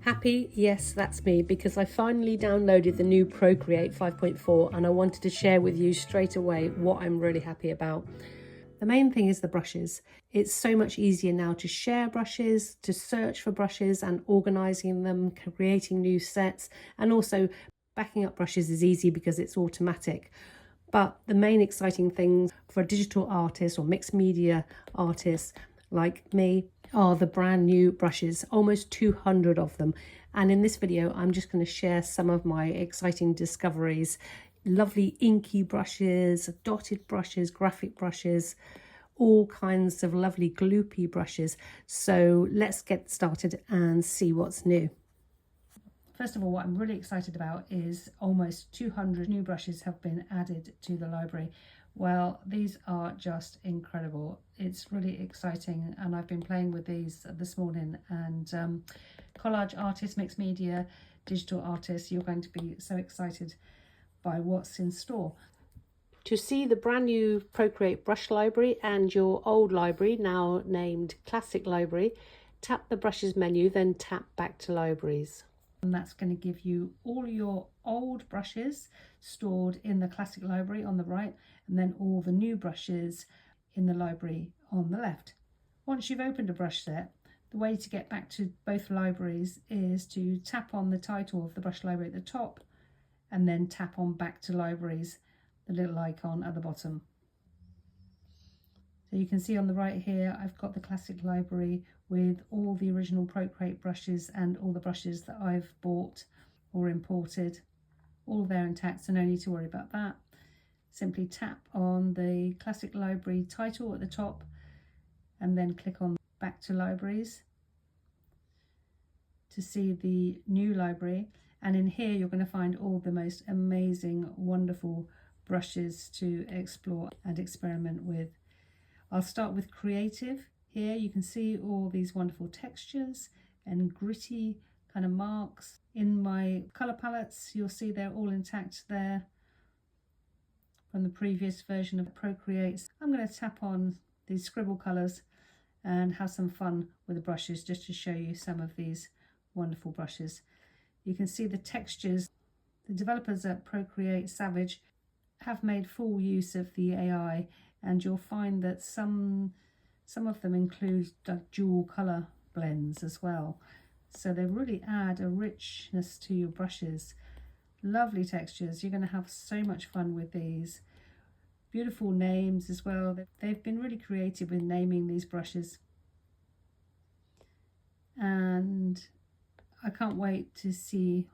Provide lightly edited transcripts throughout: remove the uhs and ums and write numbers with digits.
Happy? Yes, that's me, because I finally downloaded the new Procreate 5.4 and I wanted to share with you straight away what I'm really happy about. The main thing is the brushes. It's so much easier now to share brushes, to search for brushes and organising them, creating new sets, and also backing up brushes is easy because it's automatic. But the main exciting thing for a digital artist or mixed media artist like me are the brand new brushes, almost 200 of them. And in this video, I'm just going to share some of my exciting discoveries. Lovely inky brushes, dotted brushes, graphic brushes, all kinds of lovely gloopy brushes. So let's get started and see what's new. First of all, what I'm really excited about is almost 200 new brushes have been added to the library. Well, these are just incredible. It's really exciting, and I've been playing with these this morning. And collage artists, mixed media, digital artists, you're going to be so excited by what's in store. To see the brand new Procreate brush library and your old library, now named Classic Library, tap the brushes menu, then tap back to libraries. And that's going to give you all your old brushes stored in the Classic Library on the right, and then all the new brushes in the library on the left. Once you've opened a brush set, the way to get back to both libraries is to tap on the title of the brush library at the top and then tap on back to libraries, the little icon at the bottom. So you can see on the right here, I've got the Classic Library with all the original Procreate brushes and all the brushes that I've bought or imported, all there intact, so no need to worry about that. Simply tap on the Classic Library title at the top and then click on Back to Libraries to see the new library. And in here, you're going to find all the most amazing, wonderful brushes to explore and experiment with. I'll start with creative. Here you can see all these wonderful textures and gritty kind of marks. In my colour palettes, you'll see they're all intact there from the previous version of Procreate. I'm going to tap on these scribble colours and have some fun with the brushes just to show you some of these wonderful brushes. You can see the textures. The developers at Procreate Savage have made full use of the AI, and you'll find that some of them include dual colour blends as well. So they really add a richness to your brushes. Lovely textures. You're going to have so much fun with these. Beautiful names as well. They've been really creative with naming these brushes. And I can't wait to see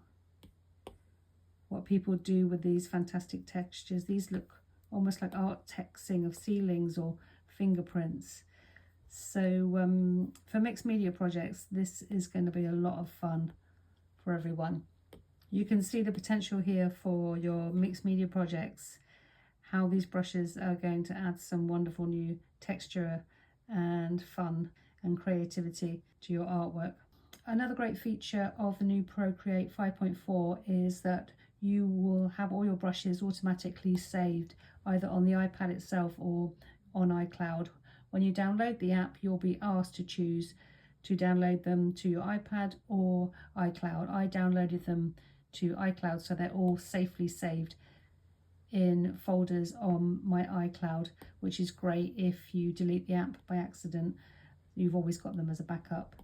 what people do with these fantastic textures. These look almost like art texting of ceilings or fingerprints. So for mixed media projects, this is going to be a lot of fun for everyone. You can see the potential here for your mixed media projects, how these brushes are going to add some wonderful new texture and fun and creativity to your artwork. Another great feature of the new Procreate 5.4 is that you will have all your brushes automatically saved either on the iPad itself or on iCloud. When you download the app, you'll be asked to choose to download them to your iPad or iCloud. I downloaded them to iCloud, so they're all safely saved in folders on my iCloud, which is great if you delete the app by accident. You've always got them as a backup.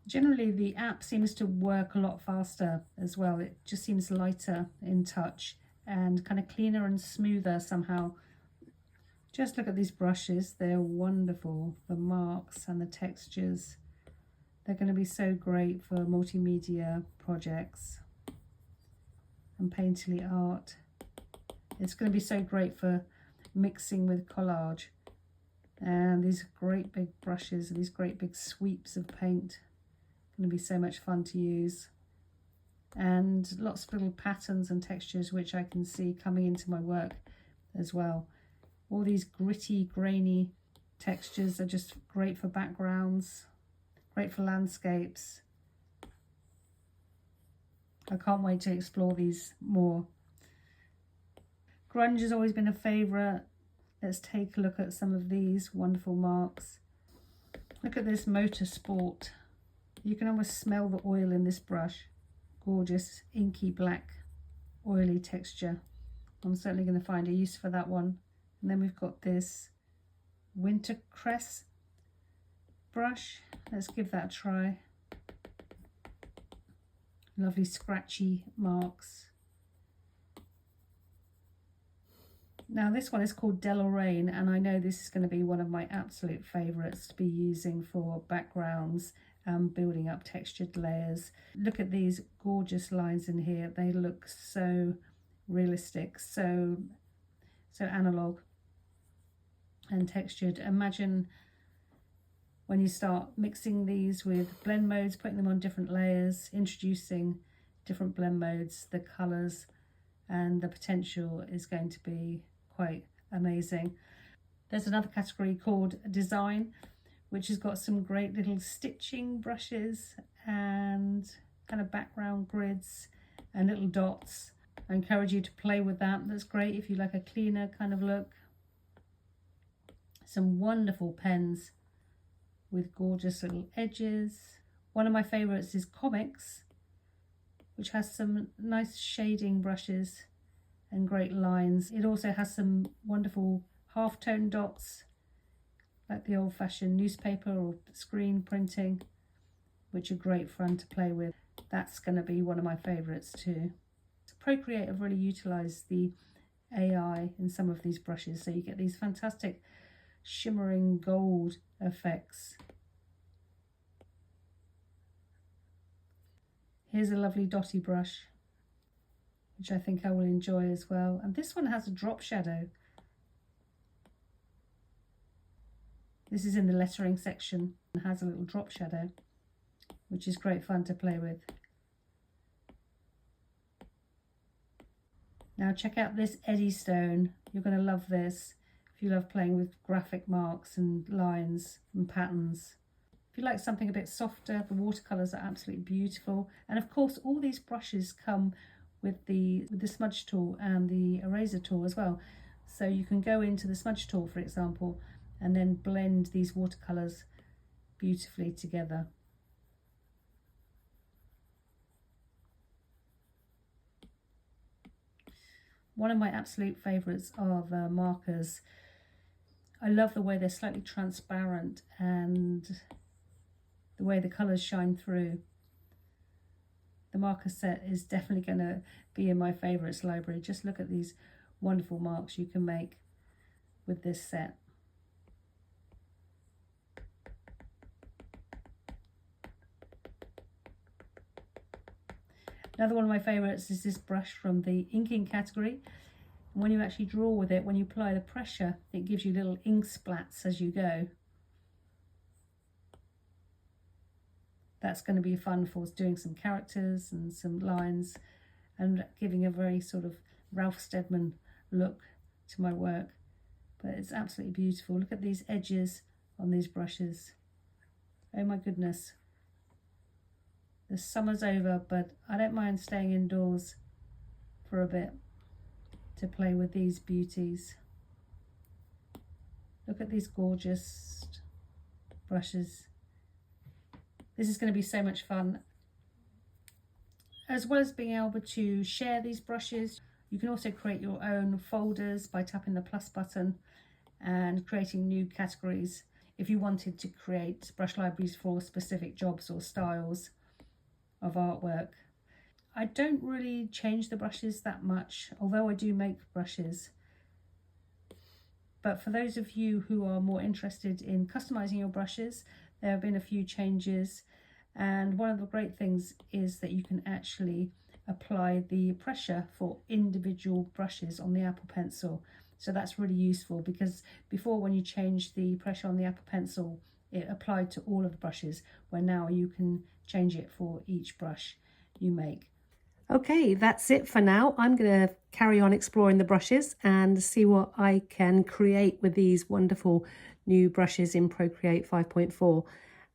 Generally, the app seems to work a lot faster as well. It just seems lighter in touch and kind of cleaner and smoother somehow. Just look at these brushes. They're wonderful. The marks and the textures. They're going to be so great for multimedia projects and painterly art. It's going to be so great for mixing with collage. And these great big brushes, these great big sweeps of paint. Going to be so much fun to use, and lots of little patterns and textures which I can see coming into my work as well. All these gritty, grainy textures are just great for backgrounds, great for landscapes. I can't wait to explore these more. Grunge has always been a favourite. Let's take a look at some of these wonderful marks. Look at this motorsport You can almost smell the oil in this brush. Gorgeous, inky black, oily texture. I'm certainly going to find a use for that one. And then we've got this wintercress brush. Let's give that a try. Lovely scratchy marks. Now this one is called Deloraine, and I know this is going to be one of my absolute favourites to be using for backgrounds and building up textured layers. Look at these gorgeous lines in here. They look so realistic, so analog and textured. Imagine when you start mixing these with blend modes, putting them on different layers, introducing different blend modes, the colours and the potential is going to be quite amazing. There's another category called Design, which has got some great little stitching brushes and kind of background grids and little dots. I encourage you to play with that. That's great if you like a cleaner kind of look. Some wonderful pens with gorgeous little edges. One of my favourites is Comics, which has some nice shading brushes and great lines. It also has some wonderful half-tone dots, like the old-fashioned newspaper or screen printing, which are great fun to play with. That's going to be one of my favourites too. So Procreate have really utilised the AI in some of these brushes, so you get these fantastic shimmering gold effects. Here's a lovely dotty brush, which I think I will enjoy as well. And this one has a drop shadow. This is in the lettering section and has a little drop shadow, which is great fun to play with. Now check out this Eddystone. You're going to love this if you love playing with graphic marks and lines and patterns. If you like something a bit softer, the watercolours are absolutely beautiful. And of course, all these brushes come with the smudge tool and the eraser tool as well. So you can go into the smudge tool, for example, and then blend these watercolours beautifully together. One of my absolute favourites are the markers. I love the way they're slightly transparent and the way the colours shine through. The marker set is definitely going to be in my favourites library. Just look at these wonderful marks you can make with this set. Another one of my favourites is this brush from the inking category. And when you actually draw with it, when you apply the pressure, it gives you little ink splats as you go. That's going to be fun for doing some characters and some lines and giving a very sort of Ralph Steadman look to my work. But it's absolutely beautiful. Look at these edges on these brushes. Oh my goodness. The summer's over, but I don't mind staying indoors for a bit to play with these beauties. Look at these gorgeous brushes. This is going to be so much fun. As well as being able to share these brushes, you can also create your own folders by tapping the plus button and creating new categories if you wanted to create brush libraries for specific jobs or styles of artwork. I don't really change the brushes that much, although I do make brushes. But for those of you who are more interested in customizing your brushes, there have been a few changes, and one of the great things is that you can actually apply the pressure for individual brushes on the Apple Pencil. So that's really useful, because before, when you change the pressure on the Apple Pencil, it applied to all of the brushes, where now you can change it for each brush you make. Okay, that's it for now. I'm going to carry on exploring the brushes and see what I can create with these wonderful new brushes in Procreate 5.4.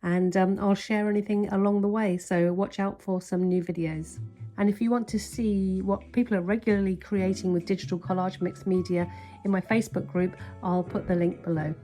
And I'll share anything along the way, so watch out for some new videos. And if you want to see what people are regularly creating with digital collage mixed media in my Facebook group, I'll put the link below.